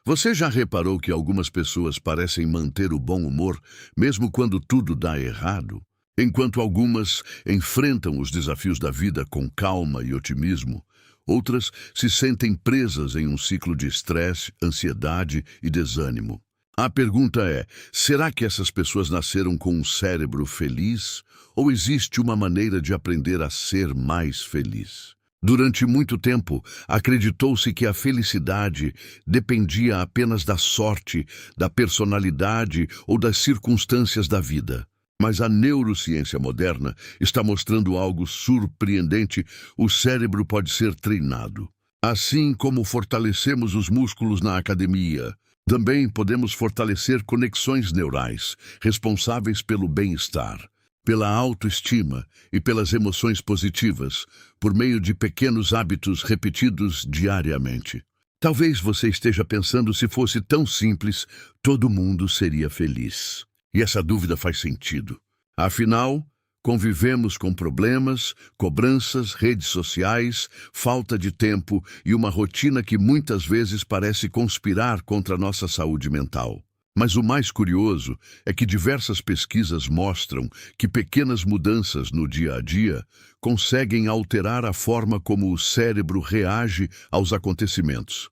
Você já reparou que algumas pessoas parecem manter o bom humor mesmo quando tudo dá errado? Enquanto algumas enfrentam os desafios da vida com calma e otimismo, outras se sentem presas em um ciclo de estresse, ansiedade e desânimo. A pergunta é: será que essas pessoas nasceram com um cérebro feliz ou existe uma maneira de aprender a ser mais feliz? Durante muito tempo, acreditou-se que a felicidade dependia apenas da sorte, da personalidade ou das circunstâncias da vida. Mas a neurociência moderna está mostrando algo surpreendente: o cérebro pode ser treinado. Assim como fortalecemos os músculos na academia, também podemos fortalecer conexões neurais, responsáveis pelo bem-estar, pela autoestima e pelas emoções positivas, por meio de pequenos hábitos repetidos diariamente. Talvez você esteja pensando: se fosse tão simples, todo mundo seria feliz. E essa dúvida faz sentido. Afinal, convivemos com problemas, cobranças, redes sociais, falta de tempo e uma rotina que muitas vezes parece conspirar contra a nossa saúde mental. Mas o mais curioso é que diversas pesquisas mostram que pequenas mudanças no dia a dia conseguem alterar a forma como o cérebro reage aos acontecimentos,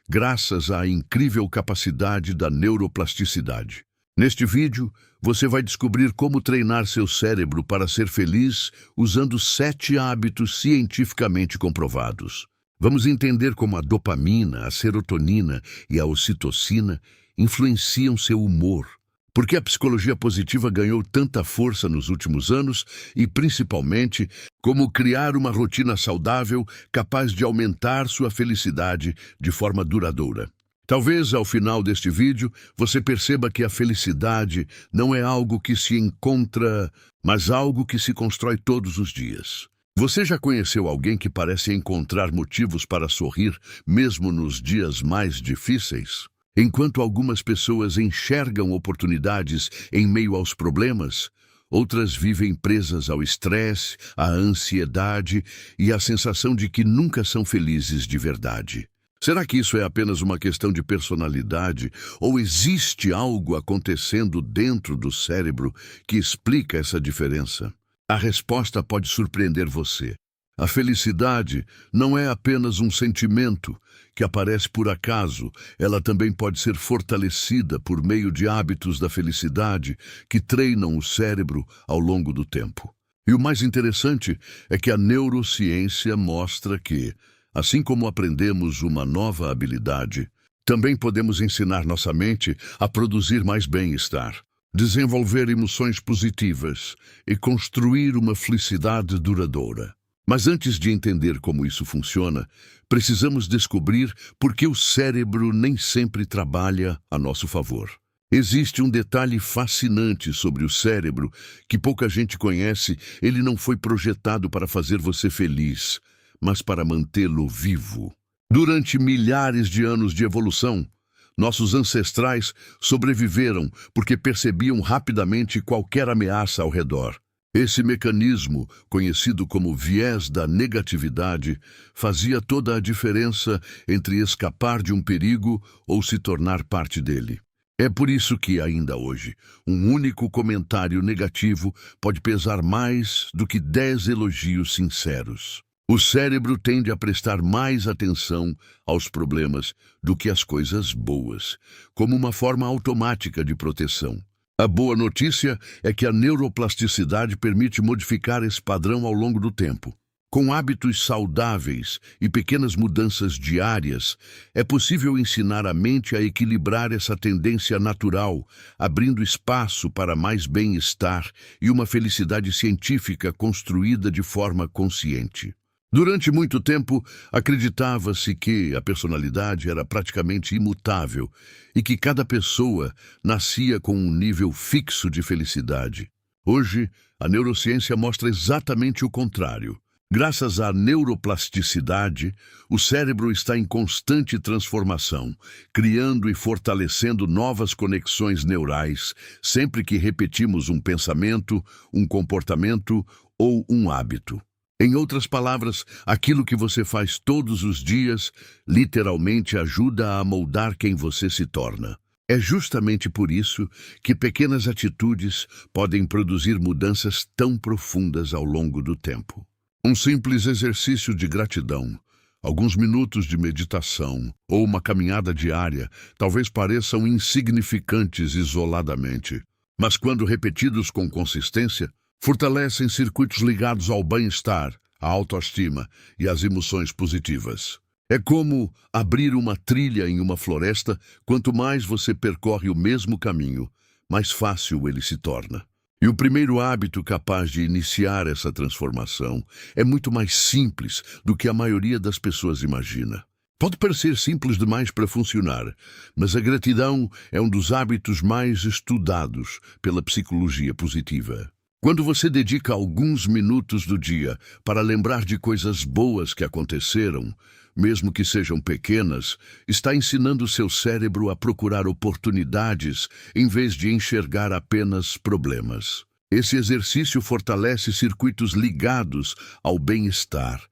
graças à incrível capacidade da neuroplasticidade. Neste vídeo, você vai descobrir como treinar seu cérebro para ser feliz usando 7 hábitos cientificamente comprovados. Vamos entender como a dopamina, a serotonina e a ocitocina influenciam seu humor, por que a psicologia positiva ganhou tanta força nos últimos anos e, principalmente, como criar uma rotina saudável capaz de aumentar sua felicidade de forma duradoura. Talvez, ao final deste vídeo, você perceba que a felicidade não é algo que se encontra, mas algo que se constrói todos os dias. Você já conheceu alguém que parece encontrar motivos para sorrir, mesmo nos dias mais difíceis? Enquanto algumas pessoas enxergam oportunidades em meio aos problemas, outras vivem presas ao estresse, à ansiedade e à sensação de que nunca são felizes de verdade. Será que isso é apenas uma questão de personalidade ou existe algo acontecendo dentro do cérebro que explica essa diferença? A resposta pode surpreender você. A felicidade não é apenas um sentimento que aparece por acaso, ela também pode ser fortalecida por meio de hábitos da felicidade que treinam o cérebro ao longo do tempo. E o mais interessante é que a neurociência mostra que, assim como aprendemos uma nova habilidade, também podemos ensinar nossa mente a produzir mais bem-estar, desenvolver emoções positivas e construir uma felicidade duradoura. Mas antes de entender como isso funciona, precisamos descobrir por que o cérebro nem sempre trabalha a nosso favor. Existe um detalhe fascinante sobre o cérebro que pouca gente conhece: ele não foi projetado para fazer você feliz, mas para mantê-lo vivo. Durante milhares de anos de evolução, nossos ancestrais sobreviveram porque percebiam rapidamente qualquer ameaça ao redor. Esse mecanismo, conhecido como viés da negatividade, fazia toda a diferença entre escapar de um perigo ou se tornar parte dele. É por isso que, ainda hoje, um único comentário negativo pode pesar mais do que 10 elogios sinceros. O cérebro tende a prestar mais atenção aos problemas do que às coisas boas, como uma forma automática de proteção. A boa notícia é que a neuroplasticidade permite modificar esse padrão ao longo do tempo. Com hábitos saudáveis e pequenas mudanças diárias, é possível ensinar a mente a equilibrar essa tendência natural, abrindo espaço para mais bem-estar e uma felicidade científica construída de forma consciente. Durante muito tempo, acreditava-se que a personalidade era praticamente imutável e que cada pessoa nascia com um nível fixo de felicidade. Hoje, a neurociência mostra exatamente o contrário. Graças à neuroplasticidade, o cérebro está em constante transformação, criando e fortalecendo novas conexões neurais sempre que repetimos um pensamento, um comportamento ou um hábito. Em outras palavras, aquilo que você faz todos os dias literalmente ajuda a moldar quem você se torna. É justamente por isso que pequenas atitudes podem produzir mudanças tão profundas ao longo do tempo. Um simples exercício de gratidão, alguns minutos de meditação ou uma caminhada diária talvez pareçam insignificantes isoladamente, mas quando repetidos com consistência, fortalecem circuitos ligados ao bem-estar, à autoestima e às emoções positivas. É como abrir uma trilha em uma floresta. Quanto mais você percorre o mesmo caminho, mais fácil ele se torna. E o primeiro hábito capaz de iniciar essa transformação é muito mais simples do que a maioria das pessoas imagina. Pode parecer simples demais para funcionar, mas a gratidão é um dos hábitos mais estudados pela psicologia positiva. Quando você dedica alguns minutos do dia para lembrar de coisas boas que aconteceram, mesmo que sejam pequenas, está ensinando seu cérebro a procurar oportunidades em vez de enxergar apenas problemas. Esse exercício fortalece circuitos ligados ao bem-estar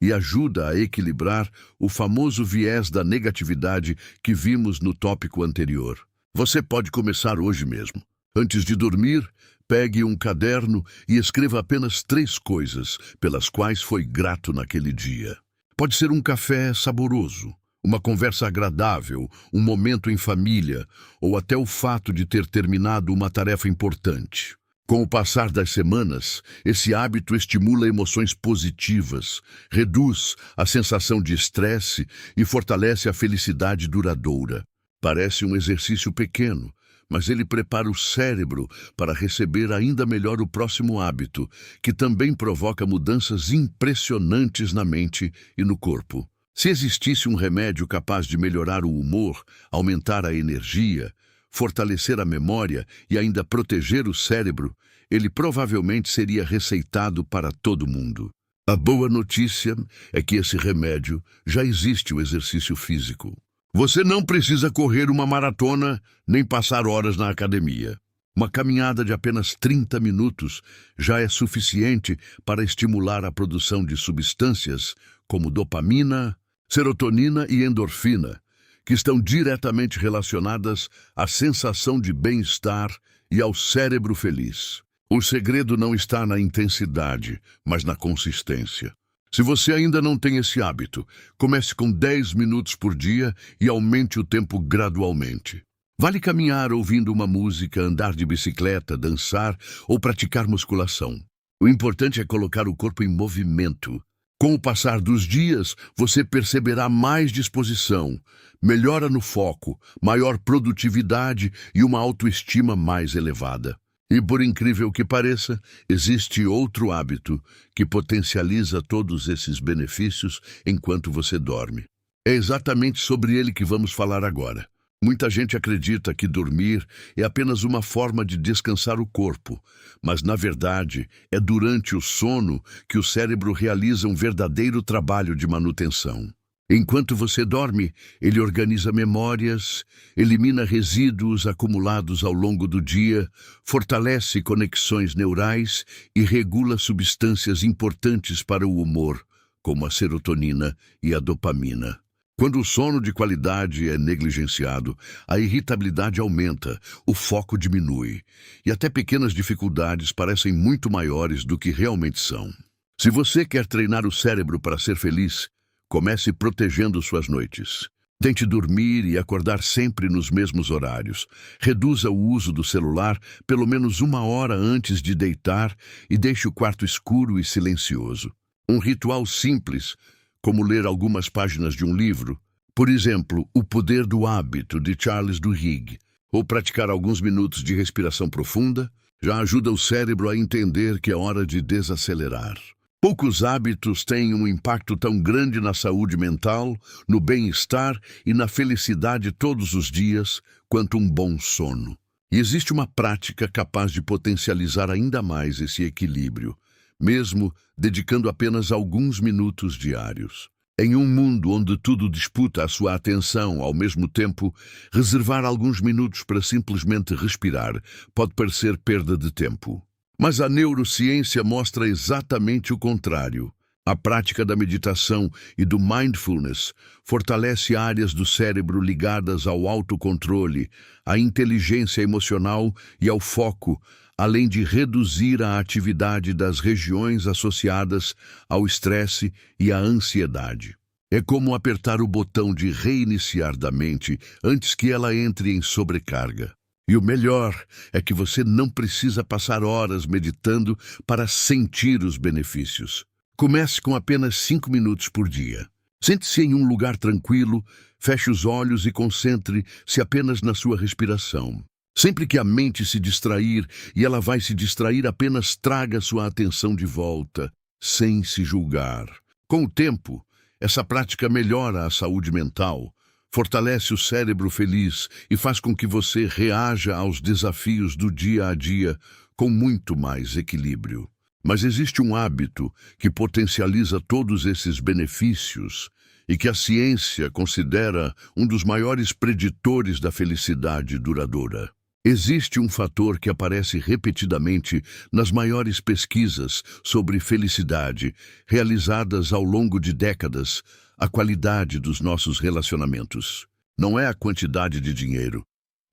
e ajuda a equilibrar o famoso viés da negatividade que vimos no tópico anterior. Você pode começar hoje mesmo. Antes de dormir, pegue um caderno e escreva apenas 3 coisas pelas quais foi grato naquele dia. Pode ser um café saboroso, uma conversa agradável, um momento em família, ou até o fato de ter terminado uma tarefa importante. Com o passar das semanas, esse hábito estimula emoções positivas, reduz a sensação de estresse e fortalece a felicidade duradoura. Parece um exercício pequeno, mas ele prepara o cérebro para receber ainda melhor o próximo hábito, que também provoca mudanças impressionantes na mente e no corpo. Se existisse um remédio capaz de melhorar o humor, aumentar a energia, fortalecer a memória e ainda proteger o cérebro, ele provavelmente seria receitado para todo mundo. A boa notícia é que esse remédio já existe: o exercício físico. Você não precisa correr uma maratona nem passar horas na academia. Uma caminhada de apenas 30 minutos já é suficiente para estimular a produção de substâncias como dopamina, serotonina e endorfina, que estão diretamente relacionadas à sensação de bem-estar e ao cérebro feliz. O segredo não está na intensidade, mas na consistência. Se você ainda não tem esse hábito, comece com 10 minutos por dia e aumente o tempo gradualmente. Vale caminhar ouvindo uma música, andar de bicicleta, dançar ou praticar musculação. O importante é colocar o corpo em movimento. Com o passar dos dias, você perceberá mais disposição, melhora no foco, maior produtividade e uma autoestima mais elevada. E por incrível que pareça, existe outro hábito que potencializa todos esses benefícios enquanto você dorme. É exatamente sobre ele que vamos falar agora. Muita gente acredita que dormir é apenas uma forma de descansar o corpo, mas na verdade é durante o sono que o cérebro realiza um verdadeiro trabalho de manutenção. Enquanto você dorme, ele organiza memórias, elimina resíduos acumulados ao longo do dia, fortalece conexões neurais e regula substâncias importantes para o humor, como a serotonina e a dopamina. Quando o sono de qualidade é negligenciado, a irritabilidade aumenta, o foco diminui, e até pequenas dificuldades parecem muito maiores do que realmente são. Se você quer treinar o cérebro para ser feliz, comece protegendo suas noites. Tente dormir e acordar sempre nos mesmos horários. Reduza o uso do celular pelo menos 1 hora antes de deitar e deixe o quarto escuro e silencioso. Um ritual simples, como ler algumas páginas de um livro, por exemplo, O Poder do Hábito, de Charles Duhigg, ou praticar alguns minutos de respiração profunda, já ajuda o cérebro a entender que é hora de desacelerar. Poucos hábitos têm um impacto tão grande na saúde mental, no bem-estar e na felicidade todos os dias quanto um bom sono. E existe uma prática capaz de potencializar ainda mais esse equilíbrio, mesmo dedicando apenas alguns minutos diários. Em um mundo onde tudo disputa a sua atenção ao mesmo tempo, reservar alguns minutos para simplesmente respirar pode parecer perda de tempo. Mas a neurociência mostra exatamente o contrário. A prática da meditação e do mindfulness fortalece áreas do cérebro ligadas ao autocontrole, à inteligência emocional e ao foco, além de reduzir a atividade das regiões associadas ao estresse e à ansiedade. É como apertar o botão de reiniciar da mente antes que ela entre em sobrecarga. E o melhor é que você não precisa passar horas meditando para sentir os benefícios. Comece com apenas 5 minutos por dia. Sente-se em um lugar tranquilo, feche os olhos e concentre-se apenas na sua respiração. Sempre que a mente se distrair, e ela vai se distrair, apenas traga sua atenção de volta, sem se julgar. Com o tempo, essa prática melhora a saúde mental, fortalece o cérebro feliz e faz com que você reaja aos desafios do dia a dia com muito mais equilíbrio. Mas existe um hábito que potencializa todos esses benefícios e que a ciência considera um dos maiores preditores da felicidade duradoura. Existe um fator que aparece repetidamente nas maiores pesquisas sobre felicidade realizadas ao longo de décadas: a qualidade dos nossos relacionamentos. Não é a quantidade de dinheiro,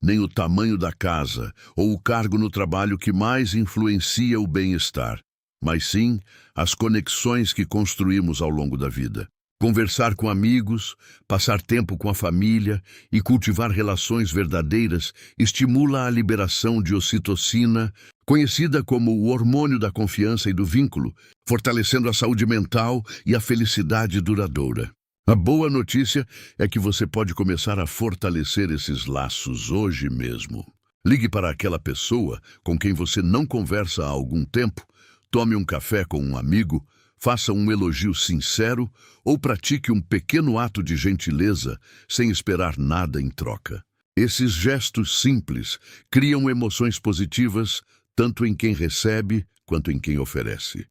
nem o tamanho da casa ou o cargo no trabalho que mais influencia o bem-estar, mas sim as conexões que construímos ao longo da vida. Conversar com amigos, passar tempo com a família e cultivar relações verdadeiras estimula a liberação de ocitocina, conhecida como o hormônio da confiança e do vínculo, fortalecendo a saúde mental e a felicidade duradoura. A boa notícia é que você pode começar a fortalecer esses laços hoje mesmo. Ligue para aquela pessoa com quem você não conversa há algum tempo, tome um café com um amigo, faça um elogio sincero ou pratique um pequeno ato de gentileza sem esperar nada em troca. Esses gestos simples criam emoções positivas tanto em quem recebe quanto em quem oferece.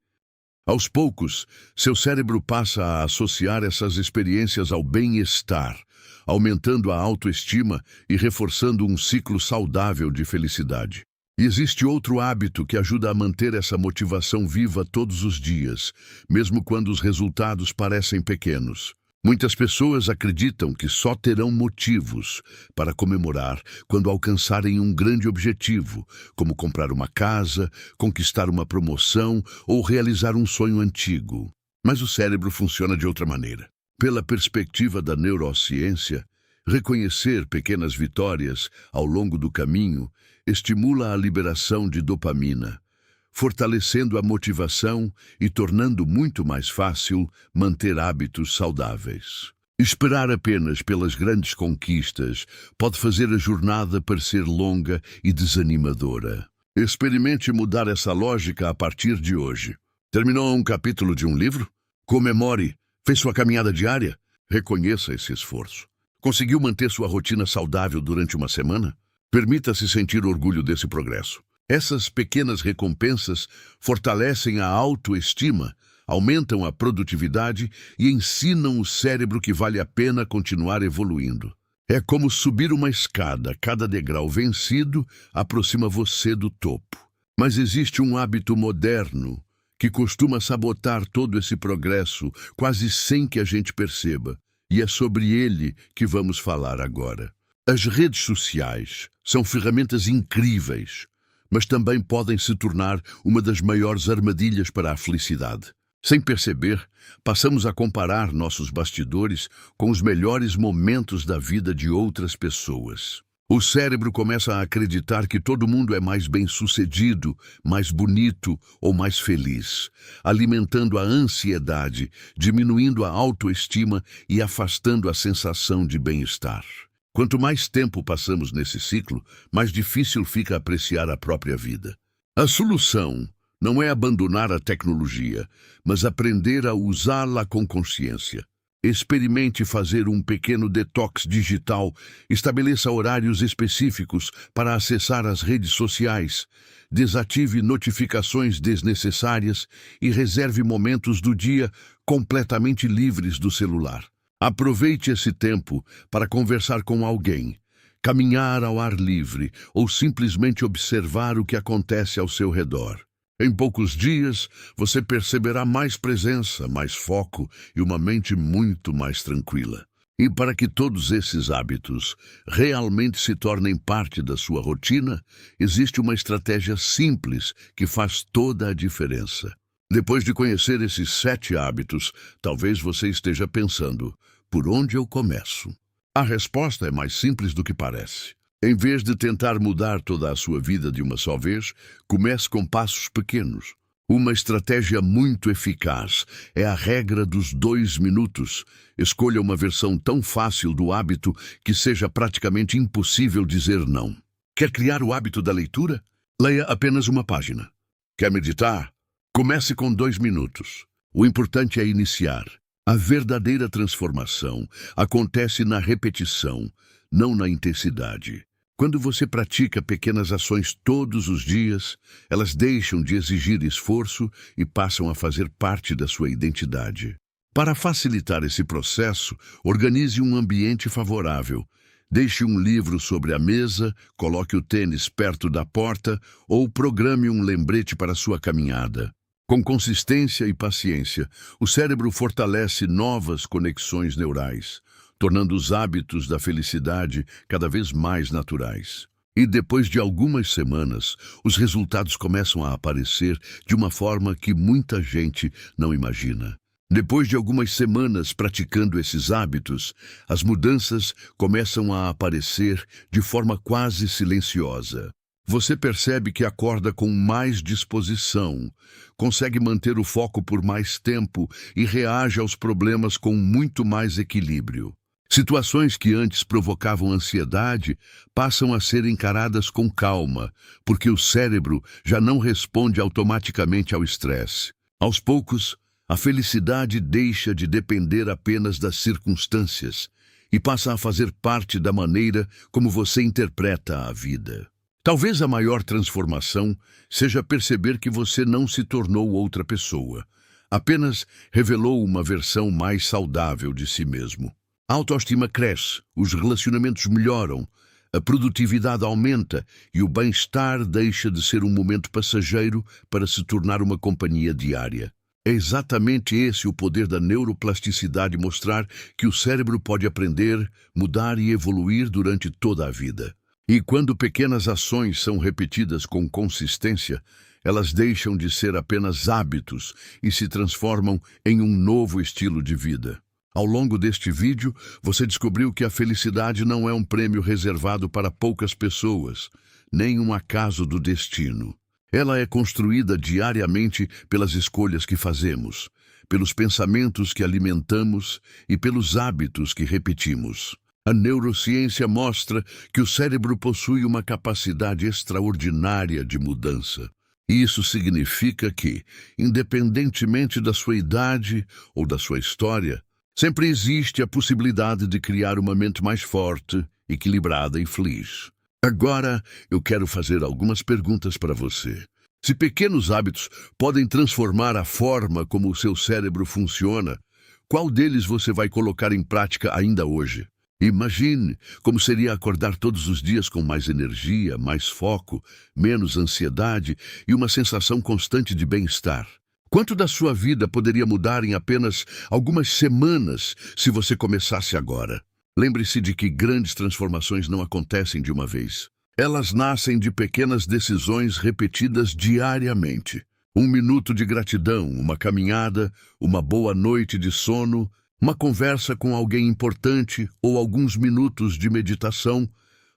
Aos poucos, seu cérebro passa a associar essas experiências ao bem-estar, aumentando a autoestima e reforçando um ciclo saudável de felicidade. E existe outro hábito que ajuda a manter essa motivação viva todos os dias, mesmo quando os resultados parecem pequenos. Muitas pessoas acreditam que só terão motivos para comemorar quando alcançarem um grande objetivo, como comprar uma casa, conquistar uma promoção ou realizar um sonho antigo. Mas o cérebro funciona de outra maneira. Pela perspectiva da neurociência, reconhecer pequenas vitórias ao longo do caminho estimula a liberação de dopamina, fortalecendo a motivação e tornando muito mais fácil manter hábitos saudáveis. Esperar apenas pelas grandes conquistas pode fazer a jornada parecer longa e desanimadora. Experimente mudar essa lógica a partir de hoje. Terminou um capítulo de um livro? Comemore. Fez sua caminhada diária? Reconheça esse esforço. Conseguiu manter sua rotina saudável durante uma semana? Permita-se sentir orgulho desse progresso. Essas pequenas recompensas fortalecem a autoestima, aumentam a produtividade e ensinam o cérebro que vale a pena continuar evoluindo. É como subir uma escada, cada degrau vencido aproxima você do topo. Mas existe um hábito moderno que costuma sabotar todo esse progresso, quase sem que a gente perceba, e é sobre ele que vamos falar agora. As redes sociais são ferramentas incríveis, mas também podem se tornar uma das maiores armadilhas para a felicidade. Sem perceber, passamos a comparar nossos bastidores com os melhores momentos da vida de outras pessoas. O cérebro começa a acreditar que todo mundo é mais bem-sucedido, mais bonito ou mais feliz, alimentando a ansiedade, diminuindo a autoestima e afastando a sensação de bem-estar. Quanto mais tempo passamos nesse ciclo, mais difícil fica apreciar a própria vida. A solução não é abandonar a tecnologia, mas aprender a usá-la com consciência. Experimente fazer um pequeno detox digital, estabeleça horários específicos para acessar as redes sociais, desative notificações desnecessárias e reserve momentos do dia completamente livres do celular. Aproveite esse tempo para conversar com alguém, caminhar ao ar livre ou simplesmente observar o que acontece ao seu redor. Em poucos dias, você perceberá mais presença, mais foco e uma mente muito mais tranquila. E para que todos esses hábitos realmente se tornem parte da sua rotina, existe uma estratégia simples que faz toda a diferença. Depois de conhecer esses 7 hábitos, talvez você esteja pensando: por onde eu começo? A resposta é mais simples do que parece. Em vez de tentar mudar toda a sua vida de uma só vez, comece com passos pequenos. Uma estratégia muito eficaz é a regra dos 2 minutos. Escolha uma versão tão fácil do hábito que seja praticamente impossível dizer não. Quer criar o hábito da leitura? Leia apenas uma página. Quer meditar? Comece com 2 minutos. O importante é iniciar. A verdadeira transformação acontece na repetição, não na intensidade. Quando você pratica pequenas ações todos os dias, elas deixam de exigir esforço e passam a fazer parte da sua identidade. Para facilitar esse processo, organize um ambiente favorável. Deixe um livro sobre a mesa, coloque o tênis perto da porta ou programe um lembrete para sua caminhada. Com consistência e paciência, o cérebro fortalece novas conexões neurais, tornando os hábitos da felicidade cada vez mais naturais. E depois de algumas semanas, os resultados começam a aparecer de uma forma que muita gente não imagina. Depois de algumas semanas praticando esses hábitos, as mudanças começam a aparecer de forma quase silenciosa. Você percebe que acorda com mais disposição, consegue manter o foco por mais tempo e reage aos problemas com muito mais equilíbrio. Situações que antes provocavam ansiedade passam a ser encaradas com calma, porque o cérebro já não responde automaticamente ao estresse. Aos poucos, a felicidade deixa de depender apenas das circunstâncias e passa a fazer parte da maneira como você interpreta a vida. Talvez a maior transformação seja perceber que você não se tornou outra pessoa, apenas revelou uma versão mais saudável de si mesmo. A autoestima cresce, os relacionamentos melhoram, a produtividade aumenta e o bem-estar deixa de ser um momento passageiro para se tornar uma companhia diária. É exatamente esse o poder da neuroplasticidade, mostrar que o cérebro pode aprender, mudar e evoluir durante toda a vida. E quando pequenas ações são repetidas com consistência, elas deixam de ser apenas hábitos e se transformam em um novo estilo de vida. Ao longo deste vídeo, você descobriu que a felicidade não é um prêmio reservado para poucas pessoas, nem um acaso do destino. Ela é construída diariamente pelas escolhas que fazemos, pelos pensamentos que alimentamos e pelos hábitos que repetimos. A neurociência mostra que o cérebro possui uma capacidade extraordinária de mudança. Isso significa que, independentemente da sua idade ou da sua história, sempre existe a possibilidade de criar uma mente mais forte, equilibrada e feliz. Agora, eu quero fazer algumas perguntas para você. Se pequenos hábitos podem transformar a forma como o seu cérebro funciona, qual deles você vai colocar em prática ainda hoje? Imagine como seria acordar todos os dias com mais energia, mais foco, menos ansiedade e uma sensação constante de bem-estar. Quanto da sua vida poderia mudar em apenas algumas semanas se você começasse agora? Lembre-se de que grandes transformações não acontecem de uma vez. Elas nascem de pequenas decisões repetidas diariamente. 1 minuto de gratidão, uma caminhada, uma boa noite de sono, uma conversa com alguém importante ou alguns minutos de meditação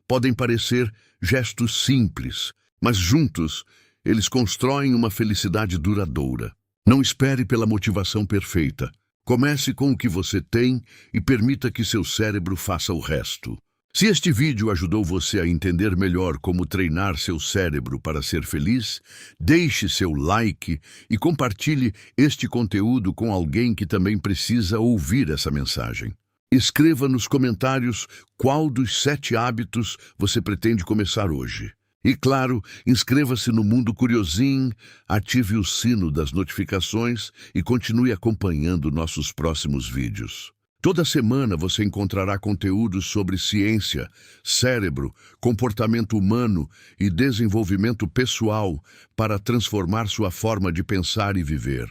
podem parecer gestos simples, mas juntos eles constroem uma felicidade duradoura. Não espere pela motivação perfeita. Comece com o que você tem e permita que seu cérebro faça o resto. Se este vídeo ajudou você a entender melhor como treinar seu cérebro para ser feliz, deixe seu like e compartilhe este conteúdo com alguém que também precisa ouvir essa mensagem. Escreva nos comentários qual dos 7 hábitos você pretende começar hoje. E claro, inscreva-se no Mundo Curiosinho, ative o sino das notificações e continue acompanhando nossos próximos vídeos. Toda semana você encontrará conteúdos sobre ciência, cérebro, comportamento humano e desenvolvimento pessoal para transformar sua forma de pensar e viver.